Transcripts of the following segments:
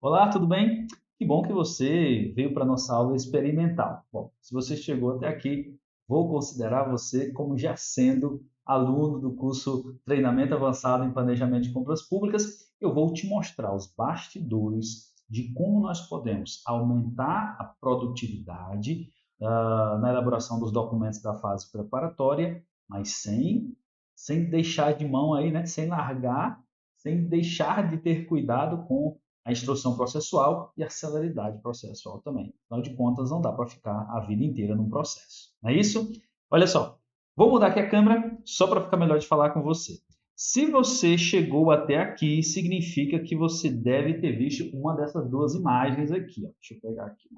Olá, tudo bem? Que bom que você veio para a nossa aula experimental. Bom, se você chegou até aqui, vou considerar você como já sendo aluno do curso Treinamento Avançado em Planejamento de Compras Públicas. Eu vou te mostrar os bastidores de como nós podemos aumentar a produtividade na elaboração dos documentos da fase preparatória, mas sem deixar de mão aí, né? Sem largar, sem deixar de ter cuidado com a instrução processual e a celeridade processual também. Afinal de contas, não dá para ficar a vida inteira num processo. Não é isso? Olha só, vou mudar aqui a câmera só para ficar melhor de falar com você. Se você chegou até aqui, significa que você deve ter visto uma dessas duas imagens aqui. Ó. Deixa eu pegar aqui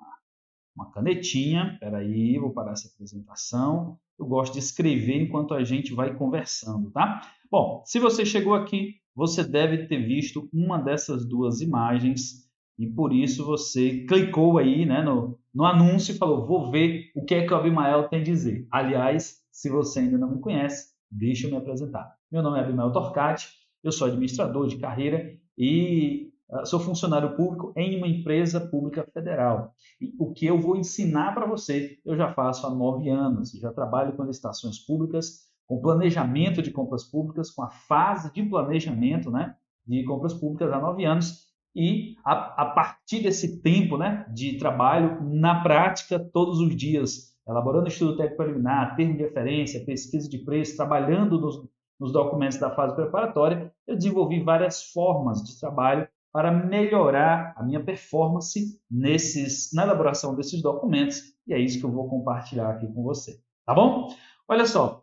uma canetinha. Espera aí, vou parar essa apresentação. Eu gosto de escrever enquanto a gente vai conversando, tá? Bom, se você chegou aqui, você deve ter visto uma dessas duas imagens e por isso você clicou aí, né, no anúncio e falou, vou ver o que é que o Abimael tem a dizer. Aliás, se você ainda não me conhece, deixa eu me apresentar. Meu nome é Abimael Torcati, eu sou administrador de carreira e sou funcionário público em uma empresa pública federal. E o que eu vou ensinar para você, eu já faço há 9 anos. Já trabalho com licitações públicas, com planejamento de compras públicas, com a fase de planejamento, né, de compras públicas há 9 anos. E a partir desse tempo, né, de trabalho na prática, todos os dias, elaborando estudo técnico preliminar, termo de referência, pesquisa de preço, trabalhando nos documentos da fase preparatória, eu desenvolvi várias formas de trabalho para melhorar a minha performance na elaboração desses documentos, e é isso que eu vou compartilhar aqui com você, tá bom? Olha só,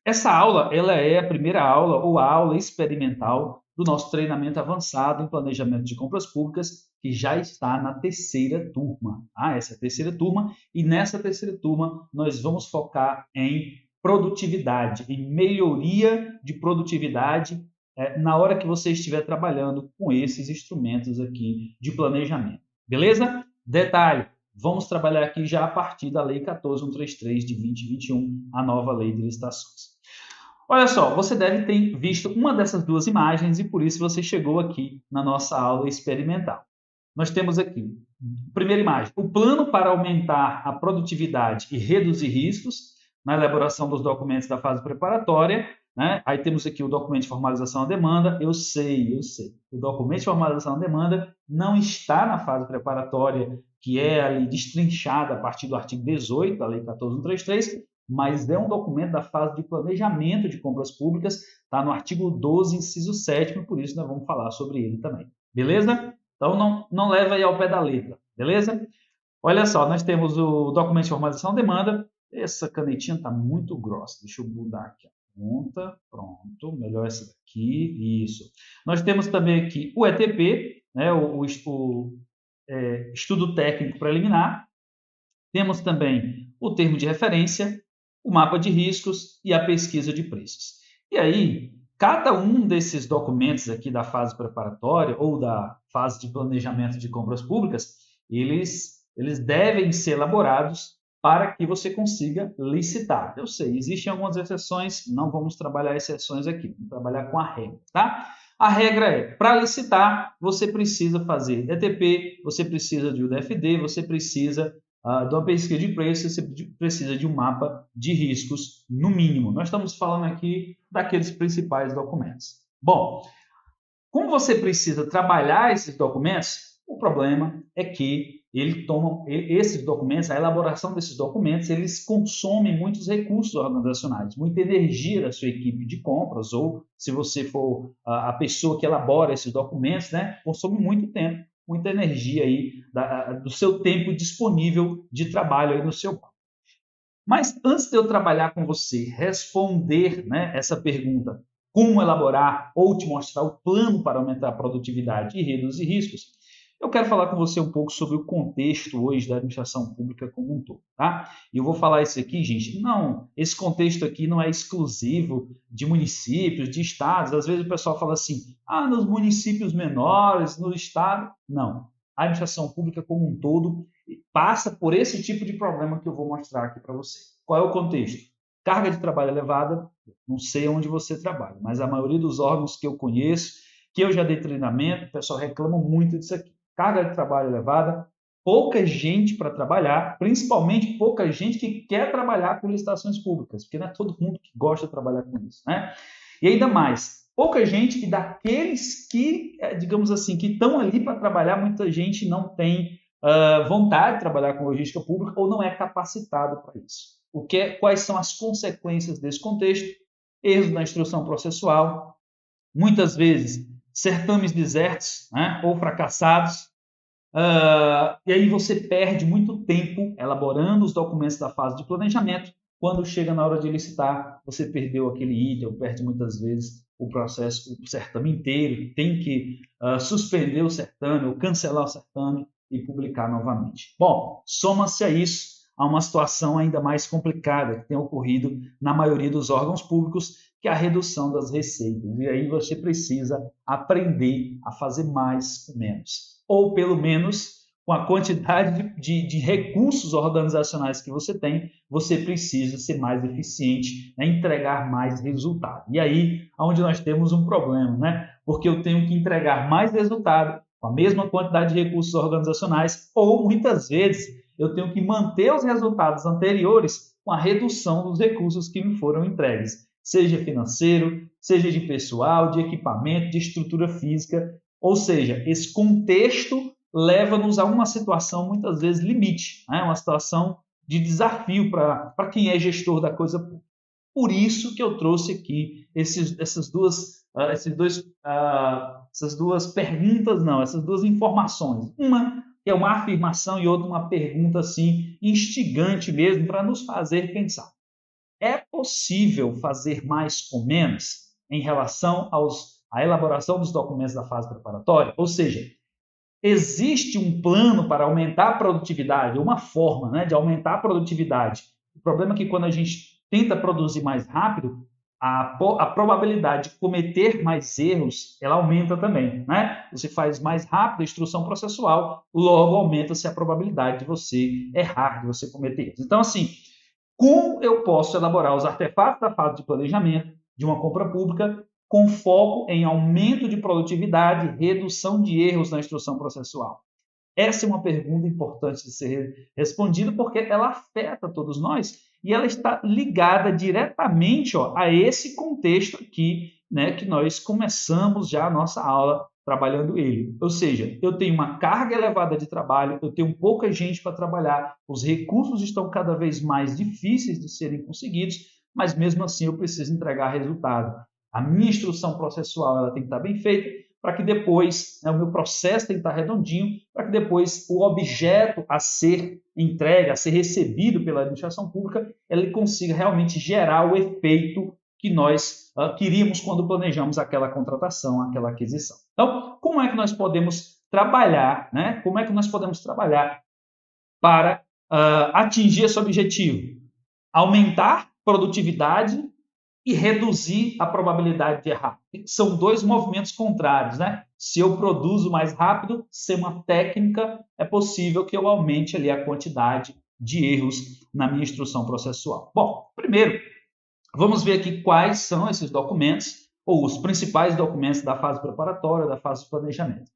essa aula ela é a primeira aula ou a aula experimental do nosso treinamento avançado em planejamento de compras públicas, que já está na terceira turma. Essa é a terceira turma, e nessa terceira turma nós vamos focar em produtividade, em melhoria de produtividade na hora que você estiver trabalhando com esses instrumentos aqui de planejamento. Beleza? Detalhe, vamos trabalhar aqui já a partir da Lei 14.133 de 2021, a nova Lei de Licitações. Olha só, você deve ter visto uma dessas duas imagens e por isso você chegou aqui na nossa aula experimental. Nós temos aqui, primeira imagem, o plano para aumentar a produtividade e reduzir riscos na elaboração dos documentos da fase preparatória. Né? Aí temos aqui o documento de formalização da demanda. Eu sei. O documento de formalização da demanda não está na fase preparatória, que é ali destrinchada a partir do artigo 18 da Lei 14.133, mas é um documento da fase de planejamento de compras públicas, está no artigo 12, inciso 7º, por isso nós vamos falar sobre ele também. Beleza? Então, não leva aí ao pé da letra, beleza? Olha só, nós temos o documento de formalização da demanda. Essa canetinha está muito grossa. Deixa eu mudar aqui a ponta. Pronto, melhor essa daqui. Isso. Nós temos também aqui o ETP, né, o Estudo Técnico Preliminar. Temos também o termo de referência, o mapa de riscos e a pesquisa de preços. E aí, cada um desses documentos aqui da fase preparatória ou da fase de planejamento de compras públicas, eles devem ser elaborados para que você consiga licitar. Eu sei, existem algumas exceções, não vamos trabalhar exceções aqui, vamos trabalhar com a regra, tá? A regra é, para licitar, você precisa fazer ETP, você precisa de UDFD, você precisa de uma pesquisa de preço, você precisa de um mapa de riscos, no mínimo. Nós estamos falando aqui daqueles principais documentos. Bom, como você precisa trabalhar esses documentos, o problema é que esses documentos, a elaboração desses documentos, eles consomem muitos recursos organizacionais, muita energia da sua equipe de compras, ou se você for a pessoa que elabora esses documentos, né, consome muito tempo, muita energia aí do seu tempo disponível de trabalho aí no seu banco. Mas antes de eu trabalhar com você, responder, né, essa pergunta, como elaborar ou te mostrar o plano para aumentar a produtividade e reduzir riscos, eu quero falar com você um pouco sobre o contexto hoje da administração pública como um todo, tá? E eu vou falar isso aqui, gente, não, esse contexto aqui não é exclusivo de municípios, de estados. Às vezes o pessoal fala assim, nos municípios menores, no estado. Não, a administração pública como um todo passa por esse tipo de problema que eu vou mostrar aqui para você. Qual é o contexto? Carga de trabalho elevada, não sei onde você trabalha, mas a maioria dos órgãos que eu conheço, que eu já dei treinamento, o pessoal reclama muito disso aqui. carga de trabalho elevada, pouca gente para trabalhar, principalmente pouca gente que quer trabalhar com licitações públicas, porque não é todo mundo que gosta de trabalhar com isso, né? E ainda mais, pouca gente que daqueles que, digamos assim, que estão ali para trabalhar, muita gente não tem vontade de trabalhar com logística pública ou não é capacitado para isso. Quais são as consequências desse contexto? Erros na instrução processual, muitas vezes certames desertos, né, ou fracassados, e aí você perde muito tempo elaborando os documentos da fase de planejamento. Quando chega na hora de licitar, você perdeu aquele item, ou perde muitas vezes o processo, o certame inteiro, tem que suspender o certame ou cancelar o certame e publicar novamente. Bom, soma-se a isso a uma situação ainda mais complicada que tem ocorrido na maioria dos órgãos públicos, que é a redução das receitas. E aí você precisa aprender a fazer mais com menos. Ou, pelo menos, com a quantidade de recursos organizacionais que você tem, você precisa ser mais eficiente, né? Entregar mais resultado. E aí, onde nós temos um problema, né? Porque eu tenho que entregar mais resultado com a mesma quantidade de recursos organizacionais, ou, muitas vezes, eu tenho que manter os resultados anteriores com a redução dos recursos que me foram entregues, seja financeiro, seja de pessoal, de equipamento, de estrutura física. Ou seja, esse contexto leva-nos a uma situação, muitas vezes, limite, né? Uma situação de desafio para quem é gestor da coisa pública. Por isso que eu trouxe aqui essas duas perguntas, não, essas duas informações. Uma que é uma afirmação e outra uma pergunta assim instigante mesmo para nos fazer pensar. É possível fazer mais com menos em relação à elaboração dos documentos da fase preparatória? Ou seja, existe um plano para aumentar a produtividade, uma forma, né, de aumentar a produtividade. O problema é que quando a gente tenta produzir mais rápido, a probabilidade de cometer mais erros, ela aumenta também, né? Você faz mais rápido a instrução processual, logo aumenta-se a probabilidade de você errar, de você cometer erros. Então, assim, como eu posso elaborar os artefatos da fase de planejamento de uma compra pública com foco em aumento de produtividade e redução de erros na instrução processual? Essa é uma pergunta importante de ser respondida porque ela afeta todos nós e ela está ligada diretamente a esse contexto aqui, né, que nós começamos já a nossa aula trabalhando ele. Ou seja, eu tenho uma carga elevada de trabalho, eu tenho pouca gente para trabalhar, os recursos estão cada vez mais difíceis de serem conseguidos, mas mesmo assim eu preciso entregar resultado. A minha instrução processual ela tem que estar bem feita, para que depois, né, o meu processo tem que estar redondinho, para que depois o objeto a ser entregue, a ser recebido pela administração pública, ele consiga realmente gerar o efeito que nós queríamos quando planejamos aquela contratação, aquela aquisição. Então, como é que nós podemos trabalhar, né? Como é que nós podemos trabalhar para atingir esse objetivo? Aumentar produtividade e reduzir a probabilidade de errar. São dois movimentos contrários, né? Se eu produzo mais rápido, sem uma técnica, é possível que eu aumente ali a quantidade de erros na minha instrução processual. Bom, primeiro, vamos ver aqui quais são esses documentos, ou os principais documentos da fase preparatória, da fase de planejamento.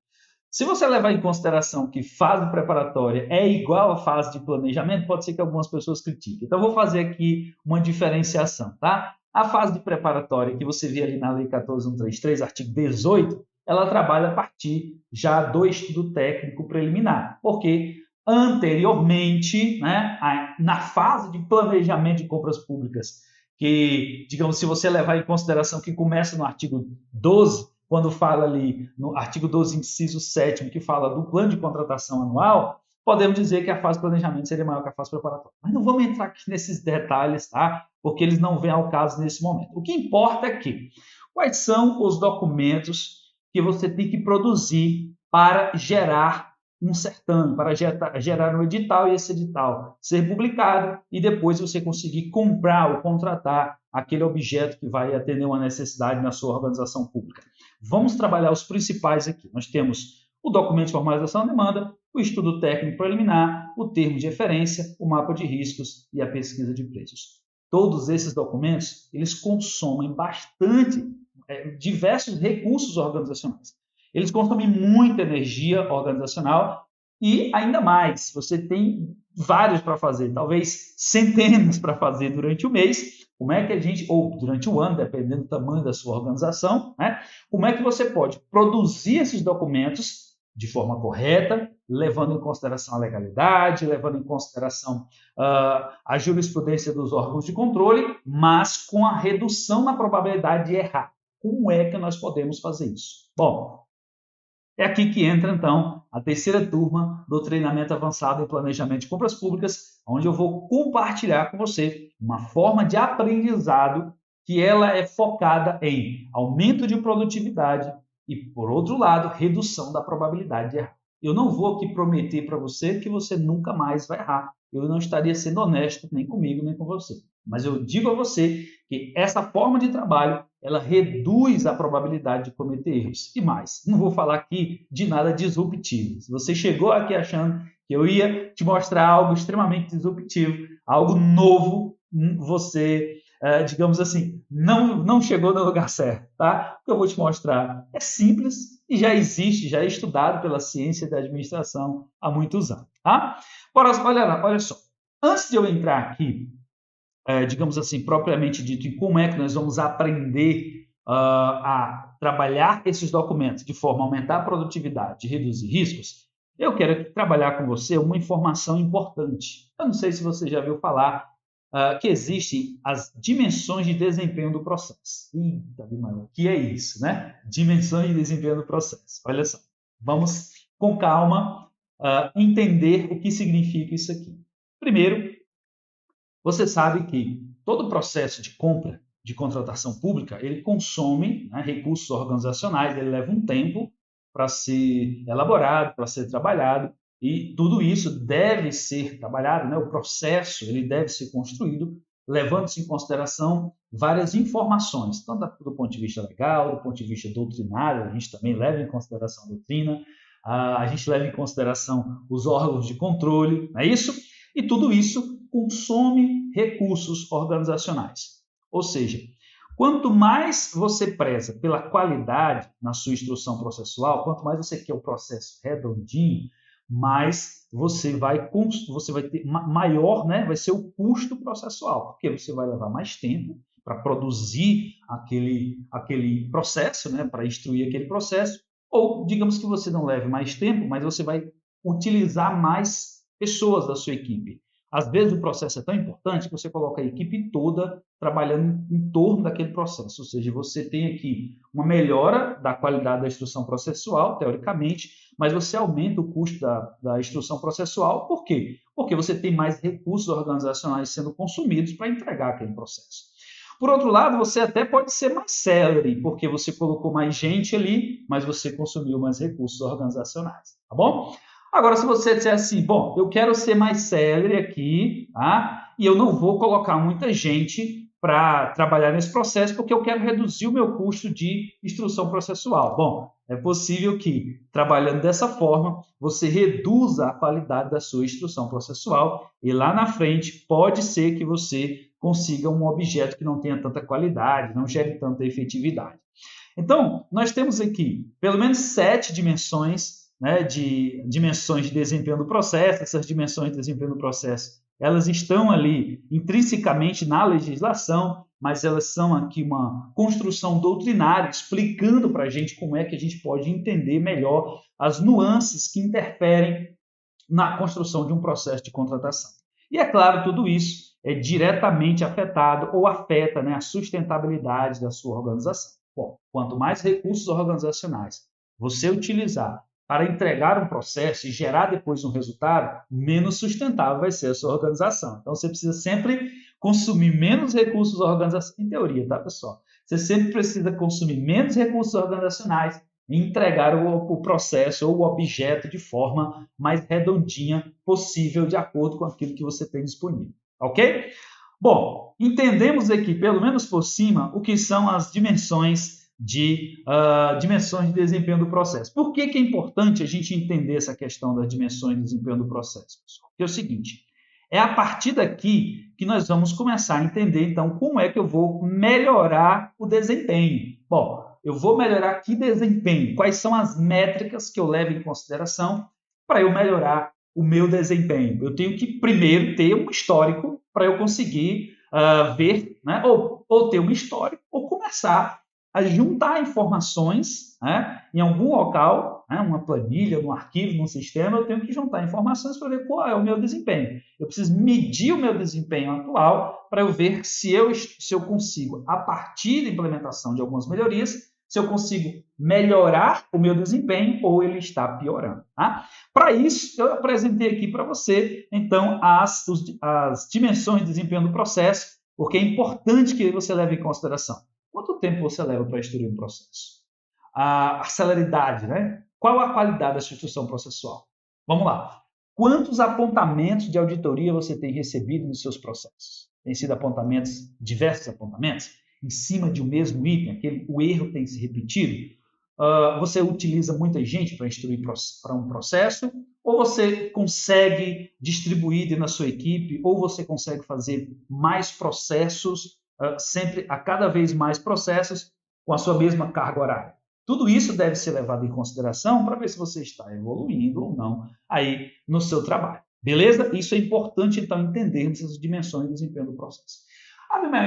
Se você levar em consideração que fase preparatória é igual à fase de planejamento, pode ser que algumas pessoas critiquem. Então, vou fazer aqui uma diferenciação, tá? A fase de preparatória, que você vê ali na Lei 14.133, artigo 18, ela trabalha a partir já do estudo técnico preliminar, porque anteriormente, né, na fase de planejamento de compras públicas, que, digamos, se você levar em consideração que começa no artigo 12, quando fala ali no artigo 12, inciso 7º, que fala do plano de contratação anual, podemos dizer que a fase de planejamento seria maior que a fase preparatória. Mas não vamos entrar aqui nesses detalhes, tá? Porque eles não vêm ao caso nesse momento. O que importa é que quais são os documentos que você tem que produzir para gerar um certame, para gerar um edital e esse edital ser publicado e depois você conseguir comprar ou contratar aquele objeto que vai atender uma necessidade na sua organização pública. Vamos trabalhar os principais aqui. Nós temos o documento de formalização da demanda, o estudo técnico preliminar, o termo de referência, o mapa de riscos e a pesquisa de preços. Todos esses documentos, eles consomem bastante, diversos recursos organizacionais. Eles consomem muita energia organizacional e ainda mais, você tem vários para fazer, talvez centenas para fazer durante o mês. Como é que a gente, ou durante o ano, dependendo do tamanho da sua organização, né? Como é que você pode produzir esses documentos de forma correta, levando em consideração a legalidade, levando em consideração a jurisprudência dos órgãos de controle, mas com a redução na probabilidade de errar. Como é que nós podemos fazer isso? Bom, é aqui que entra, então, a terceira turma do treinamento avançado em planejamento de compras públicas, onde eu vou compartilhar com você uma forma de aprendizado que ela é focada em aumento de produtividade e, por outro lado, redução da probabilidade de errar. Eu não vou aqui prometer para você que você nunca mais vai errar. Eu não estaria sendo honesto nem comigo, nem com você. Mas eu digo a você que essa forma de trabalho ela reduz a probabilidade de cometer erros. E mais, não vou falar aqui de nada disruptivo. Se você chegou aqui achando que eu ia te mostrar algo extremamente disruptivo, algo novo, você, digamos assim, não chegou no lugar certo, tá? O que eu vou te mostrar é simples e já existe, já é estudado pela ciência da administração há muitos anos, tá? Olha só, antes de eu entrar aqui digamos assim, propriamente dito, em como é que nós vamos aprender a trabalhar esses documentos de forma a aumentar a produtividade e reduzir riscos, eu quero trabalhar com você uma informação importante. Eu não sei se você já viu falar que existem as dimensões de desempenho do processo. Eita, o que é isso, né? Dimensões de desempenho do processo. Olha só, vamos com calma entender o que significa isso aqui. Primeiro, você sabe que todo o processo de compra, de contratação pública, ele consome, né, recursos organizacionais, ele leva um tempo para ser elaborado, para ser trabalhado, e tudo isso deve ser trabalhado, né, o processo ele deve ser construído, levando-se em consideração várias informações, tanto do ponto de vista legal, do ponto de vista doutrinário, a gente também leva em consideração a doutrina, a gente leva em consideração os órgãos de controle, não é isso? E tudo isso consome recursos organizacionais. Ou seja, quanto mais você preza pela qualidade na sua instrução processual, quanto mais você quer o processo redondinho, mais você vai ter maior, né, vai ser o custo processual, porque você vai levar mais tempo para produzir aquele processo, né, para instruir aquele processo, ou digamos que você não leve mais tempo, mas você vai utilizar mais pessoas da sua equipe. Às vezes o processo é tão importante que você coloca a equipe toda trabalhando em torno daquele processo, ou seja, você tem aqui uma melhora da qualidade da instrução processual, teoricamente, mas você aumenta o custo da instrução processual, por quê? Porque você tem mais recursos organizacionais sendo consumidos para entregar aquele processo. Por outro lado, você até pode ser mais célere, porque você colocou mais gente ali, mas você consumiu mais recursos organizacionais, tá bom? Agora, se você disser assim, bom, eu quero ser mais célere aqui, tá? E eu não vou colocar muita gente para trabalhar nesse processo, porque eu quero reduzir o meu custo de instrução processual. Bom, é possível que, trabalhando dessa forma, você reduza a qualidade da sua instrução processual e lá na frente pode ser que você consiga um objeto que não tenha tanta qualidade, não gere tanta efetividade. Então, nós temos aqui pelo menos 7 dimensões, né, de dimensões de desempenho do processo. Essas dimensões de desempenho do processo, elas estão ali intrinsecamente na legislação, mas elas são aqui uma construção doutrinária, explicando para a gente como é que a gente pode entender melhor as nuances que interferem na construção de um processo de contratação. E, é claro, tudo isso é diretamente afetado ou afeta, né, a sustentabilidade da sua organização. Bom, quanto mais recursos organizacionais você utilizar para entregar um processo e gerar depois um resultado, menos sustentável vai ser a sua organização. Então, você precisa sempre consumir menos recursos organizacionais, em teoria, tá, pessoal? Você sempre precisa consumir menos recursos organizacionais e entregar o processo ou o objeto de forma mais redondinha possível, de acordo com aquilo que você tem disponível. Ok? Bom, entendemos aqui, pelo menos por cima, o que são as dimensões de desempenho do processo. Por que é importante a gente entender essa questão das dimensões de desempenho do processo? Porque é o seguinte, é a partir daqui que nós vamos começar a entender, então, como é que eu vou melhorar o desempenho. Bom, eu vou melhorar que desempenho? Quais são as métricas que eu levo em consideração para eu melhorar o meu desempenho? Eu tenho que primeiro ter um histórico para eu conseguir ver, né? ou ter um histórico, ou começar a juntar informações, né? Em algum local, né? Uma planilha, um arquivo, num sistema, eu tenho que juntar informações para ver qual é o meu desempenho. Eu preciso medir o meu desempenho atual para eu ver se eu consigo, a partir da implementação de algumas melhorias, se eu consigo melhorar o meu desempenho ou ele está piorando. Tá? Para isso, eu apresentei aqui para você, então, as dimensões de desempenho do processo, porque é importante que você leve em consideração. Quanto tempo você leva para instruir um processo? A celeridade, né? Qual a qualidade da sua instrução processual? Vamos lá. Quantos apontamentos de auditoria você tem recebido nos seus processos? Tem sido apontamentos, diversos apontamentos, em cima de um mesmo item, o erro tem se repetido? Você utiliza muita gente para instruir para um processo? Ou você consegue distribuir dentro da sua equipe? Ou você consegue fazer mais processos, sempre a cada vez mais processos, com a sua mesma carga horária? Tudo isso deve ser levado em consideração para ver se você está evoluindo ou não aí no seu trabalho. Beleza? Isso é importante, então, entendermos essas dimensões do desempenho do processo.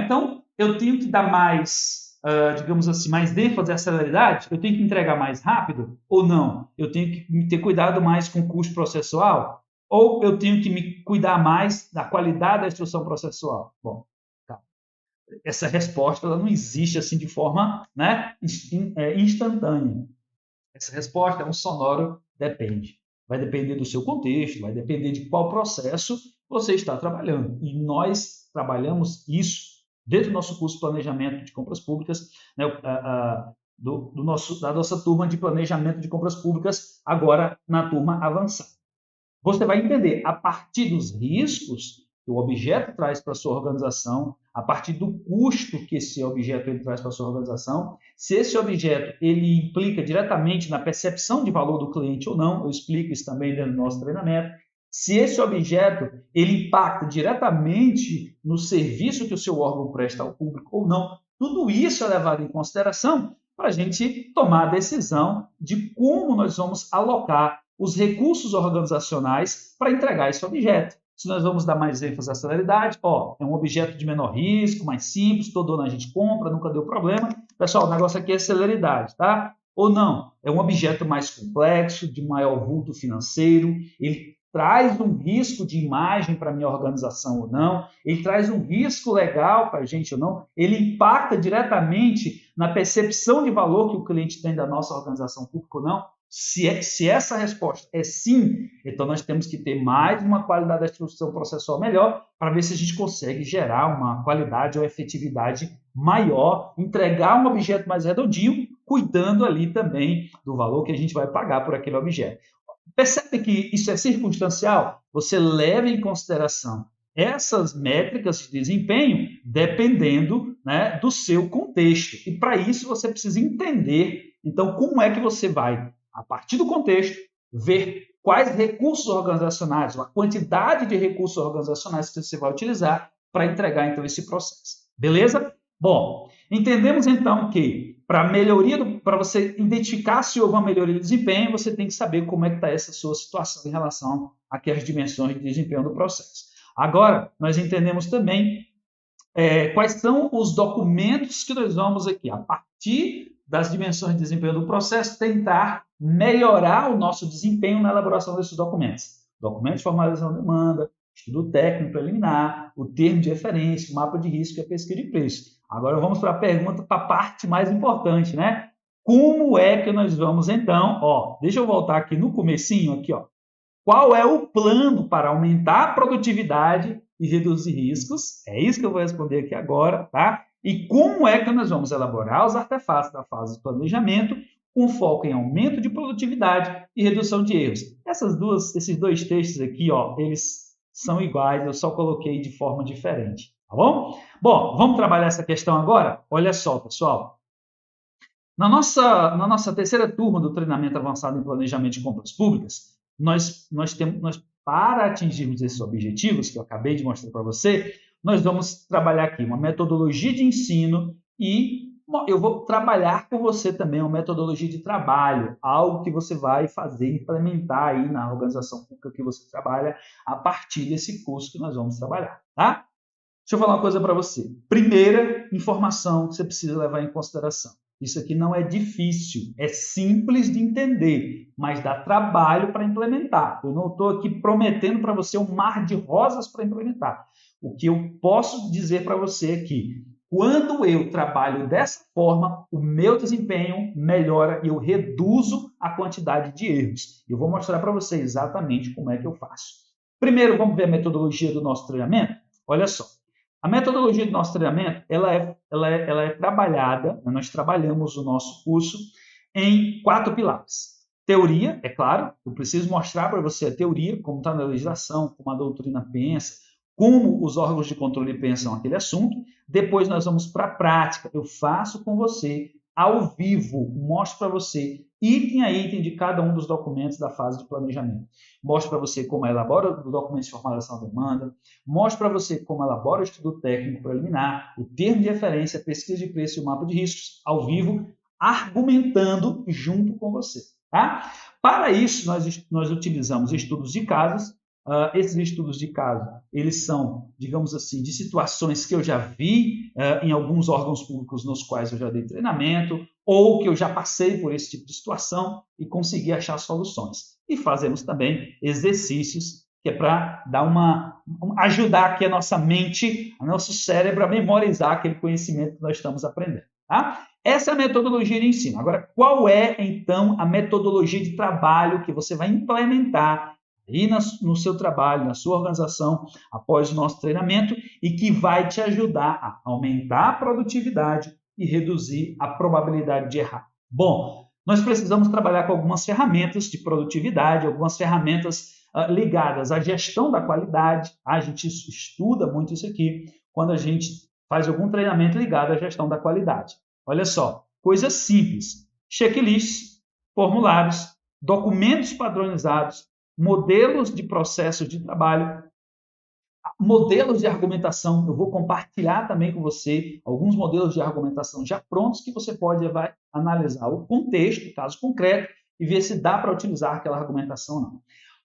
Então, eu tenho que dar mais, digamos assim, mais ênfase à celeridade? Eu tenho que entregar mais rápido ou não? Eu tenho que ter cuidado mais com o custo processual? Ou eu tenho que me cuidar mais da qualidade da instrução processual? Bom, tá. Essa resposta ela não existe assim de forma, né, instantânea. Essa resposta é um sonoro depende. Vai depender do seu contexto, vai depender de qual processo você está trabalhando. E nós trabalhamos isso dentro do nosso curso de planejamento de compras públicas, né, da nossa turma de planejamento de compras públicas, agora na turma avançada. Você vai entender, a partir dos riscos que o objeto traz para a sua organização, a partir do custo que esse objeto ele traz para a sua organização, se esse objeto ele implica diretamente na percepção de valor do cliente ou não, eu explico isso também dentro do nosso treinamento, se esse objeto ele impacta diretamente no serviço que o seu órgão presta ao público ou não, tudo isso é levado em consideração para a gente tomar a decisão de como nós vamos alocar os recursos organizacionais para entregar esse objeto. Se nós vamos dar mais ênfase à celeridade, é um objeto de menor risco, mais simples, todo ano a gente compra, nunca deu problema. Pessoal, o negócio aqui é celeridade, tá? Ou não, é um objeto mais complexo, de maior vulto financeiro, ele traz um risco de imagem para a minha organização ou não, ele traz um risco legal para a gente ou não, ele impacta diretamente na percepção de valor que o cliente tem da nossa organização pública ou não. Se essa resposta é sim, então nós temos que ter mais uma qualidade da instrução processual melhor para ver se a gente consegue gerar uma qualidade ou efetividade maior, entregar um objeto mais redondinho, cuidando ali também do valor que a gente vai pagar por aquele objeto. Percebe que isso é circunstancial? Você leva em consideração essas métricas de desempenho dependendo, né, do seu contexto. E para isso você precisa entender, então, como é que você vai, a partir do contexto, ver quais recursos organizacionais, a quantidade de recursos organizacionais que você vai utilizar para entregar, então, esse processo. Beleza? Bom, entendemos, então, que para você identificar se houve uma melhoria de desempenho, você tem que saber como é que está essa sua situação em relação àquelas dimensões de desempenho do processo. Agora, nós entendemos também quais são os documentos que nós vamos aqui, a partir das dimensões de desempenho do processo, tentar melhorar o nosso desempenho na elaboração desses documentos. Documento de formalização de demanda, estudo técnico preliminar, o termo de referência, o mapa de risco e a pesquisa de preço. Agora vamos para a pergunta, para a parte mais importante, né? Como é que nós vamos, então, deixa eu voltar aqui no comecinho, aqui, qual é o plano para aumentar a produtividade e reduzir riscos? É isso que eu vou responder aqui agora, tá? E como é que nós vamos elaborar os artefatos da fase de planejamento com foco em aumento de produtividade e redução de erros? Esses dois textos aqui, eles são iguais, eu só coloquei de forma diferente, tá bom? Bom, vamos trabalhar essa questão agora? Olha só, pessoal. Na nossa terceira turma do treinamento avançado em planejamento de compras públicas, para atingirmos esses objetivos que eu acabei de mostrar para você, nós vamos trabalhar aqui uma metodologia de ensino e Eu vou trabalhar com você também uma metodologia de trabalho, algo que você vai fazer, implementar aí na organização pública que você trabalha a partir desse curso que nós vamos trabalhar, tá? Deixa eu falar uma coisa para você. Primeira informação que você precisa levar em consideração. Isso aqui não é difícil, é simples de entender, mas dá trabalho para implementar. Eu não estou aqui prometendo para você um mar de rosas para implementar. O que eu posso dizer para você é que quando eu trabalho dessa forma, o meu desempenho melhora e eu reduzo a quantidade de erros. Eu vou mostrar para você exatamente como é que eu faço. Primeiro, vamos ver a metodologia do nosso treinamento? Olha só. A metodologia do nosso treinamento, ela é trabalhada, nós trabalhamos o nosso curso em 4 pilares. Teoria, é claro, eu preciso mostrar para você a teoria, como está na legislação, como a doutrina pensa, como os órgãos de controle pensam aquele assunto. Depois nós vamos para a prática. Eu faço com você, ao vivo, mostro para você, item a item de cada um dos documentos da fase de planejamento. Mostro para você como elabora o documento de formalização da demanda, mostro para você como elabora o estudo técnico preliminar, o termo de referência, a pesquisa de preço e o mapa de riscos, ao vivo, argumentando junto com você. Tá? Para isso, nós utilizamos estudos de casos. Esses estudos de caso, eles são, digamos assim, de situações que eu já vi em alguns órgãos públicos nos quais eu já dei treinamento, ou que eu já passei por esse tipo de situação e consegui achar soluções. E fazemos também exercícios que é para dar ajudar aqui a nossa mente, o nosso cérebro a memorizar aquele conhecimento que nós estamos aprendendo. Tá? Essa é a metodologia de ensino. Agora, qual é, então, a metodologia de trabalho que você vai implementar aí no seu trabalho, na sua organização, após o nosso treinamento, e que vai te ajudar a aumentar a produtividade e reduzir a probabilidade de errar? Bom, nós precisamos trabalhar com algumas ferramentas de produtividade, algumas ferramentas ligadas à gestão da qualidade. A gente estuda muito isso aqui quando a gente faz algum treinamento ligado à gestão da qualidade. Olha só, coisas simples: checklists, formulários, documentos padronizados, modelos de processos de trabalho, modelos de argumentação. Eu vou compartilhar também com você alguns modelos de argumentação já prontos que você vai analisar o contexto, o caso concreto, e ver se dá para utilizar aquela argumentação ou não.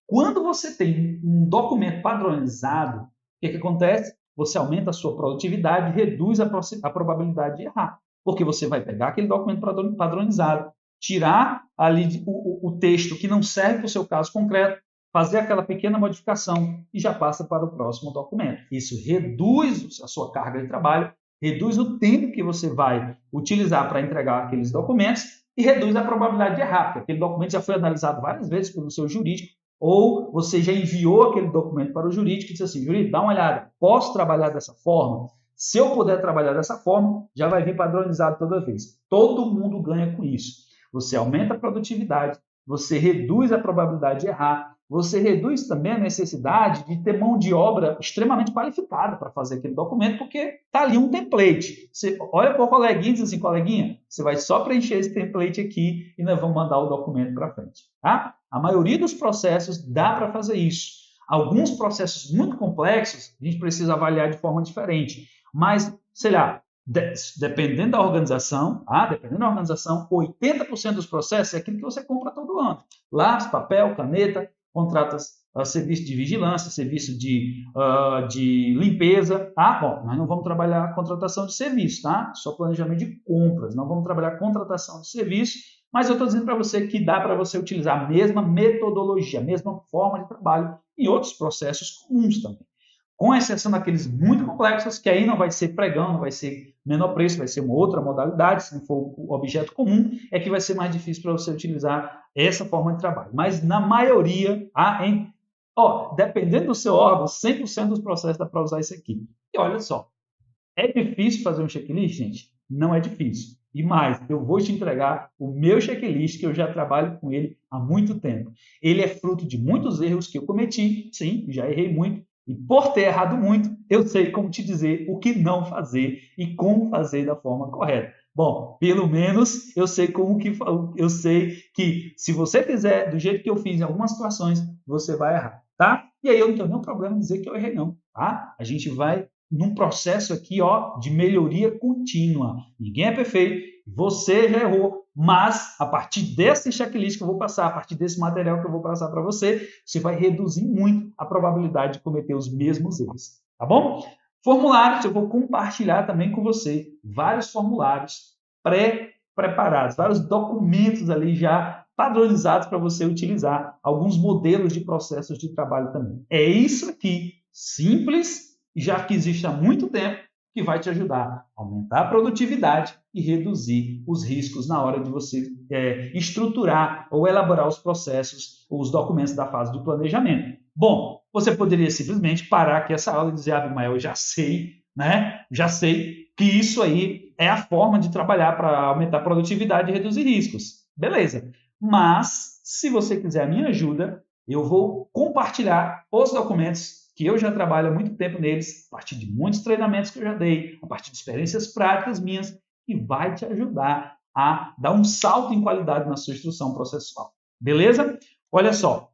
Quando você tem um documento padronizado, o que acontece? Você aumenta a sua produtividade e reduz a probabilidade de errar, porque você vai pegar aquele documento padronizado, tirar ali o texto que não serve para o seu caso concreto, fazer aquela pequena modificação e já passa para o próximo documento. Isso reduz a sua carga de trabalho, reduz o tempo que você vai utilizar para entregar aqueles documentos e reduz a probabilidade de errar, porque aquele documento já foi analisado várias vezes pelo seu jurídico, ou você já enviou aquele documento para o jurídico e disse assim: jurídico, dá uma olhada, posso trabalhar dessa forma? Se eu puder trabalhar dessa forma, já vai vir padronizado toda vez. Todo mundo ganha com isso. Você aumenta a produtividade, você reduz a probabilidade de errar, você reduz também a necessidade de ter mão de obra extremamente qualificada para fazer aquele documento, porque está ali um template. Você olha para o coleguinha e diz assim: coleguinha, você vai só preencher esse template aqui e nós vamos mandar o documento para frente. Tá? A maioria dos processos dá para fazer isso. Alguns processos muito complexos a gente precisa avaliar de forma diferente. Mas, sei lá, dependendo da organização, 80% dos processos é aquilo que você compra todo ano. Lápis, papel, caneta, contrata serviço de vigilância, serviço de limpeza. Bom, nós não vamos trabalhar contratação de serviço, tá? Só planejamento de compras. Não vamos trabalhar contratação de serviço, mas eu estou dizendo para você que dá para você utilizar a mesma metodologia, a mesma forma de trabalho em outros processos comuns também. Com exceção daqueles muito complexos, que aí não vai ser pregão, não vai ser menor preço, vai ser uma outra modalidade, se não for o objeto comum, é que vai ser mais difícil para você utilizar essa forma de trabalho. Mas na maioria, dependendo do seu órgão, 100% dos processos dá para usar isso aqui. E olha só, é difícil fazer um checklist, gente? Não é difícil. E mais, eu vou te entregar o meu checklist, que eu já trabalho com ele há muito tempo. Ele é fruto de muitos erros que eu cometi, sim, já errei muito. E por ter errado muito, eu sei como te dizer o que não fazer e como fazer da forma correta. Bom, pelo menos eu sei que se você fizer do jeito que eu fiz em algumas situações, você vai errar, tá? E aí eu não tenho nenhum problema em dizer que eu errei não, tá? A gente vai num processo aqui, ó, de melhoria contínua. Ninguém é perfeito, você já errou, mas a partir desse checklist que eu vou passar, a partir desse material que eu vou passar para você, você vai reduzir muito a probabilidade de cometer os mesmos erros, tá bom? Formulários, eu vou compartilhar também com você vários formulários pré-preparados, vários documentos ali já padronizados para você utilizar, alguns modelos de processos de trabalho também. É isso aqui, simples, já que existe há muito tempo, que vai te ajudar a aumentar a produtividade e reduzir os riscos na hora de você estruturar ou elaborar os processos, os documentos da fase de planejamento. Bom, você poderia simplesmente parar aqui essa aula e dizer, Abimael, eu já sei, né? Já sei que isso aí é a forma de trabalhar para aumentar a produtividade e reduzir riscos. Beleza. Mas, se você quiser a minha ajuda, eu vou compartilhar os documentos que eu já trabalho há muito tempo neles, a partir de muitos treinamentos que eu já dei, a partir de experiências práticas minhas, que vai te ajudar a dar um salto em qualidade na sua instrução processual. Beleza? Olha só,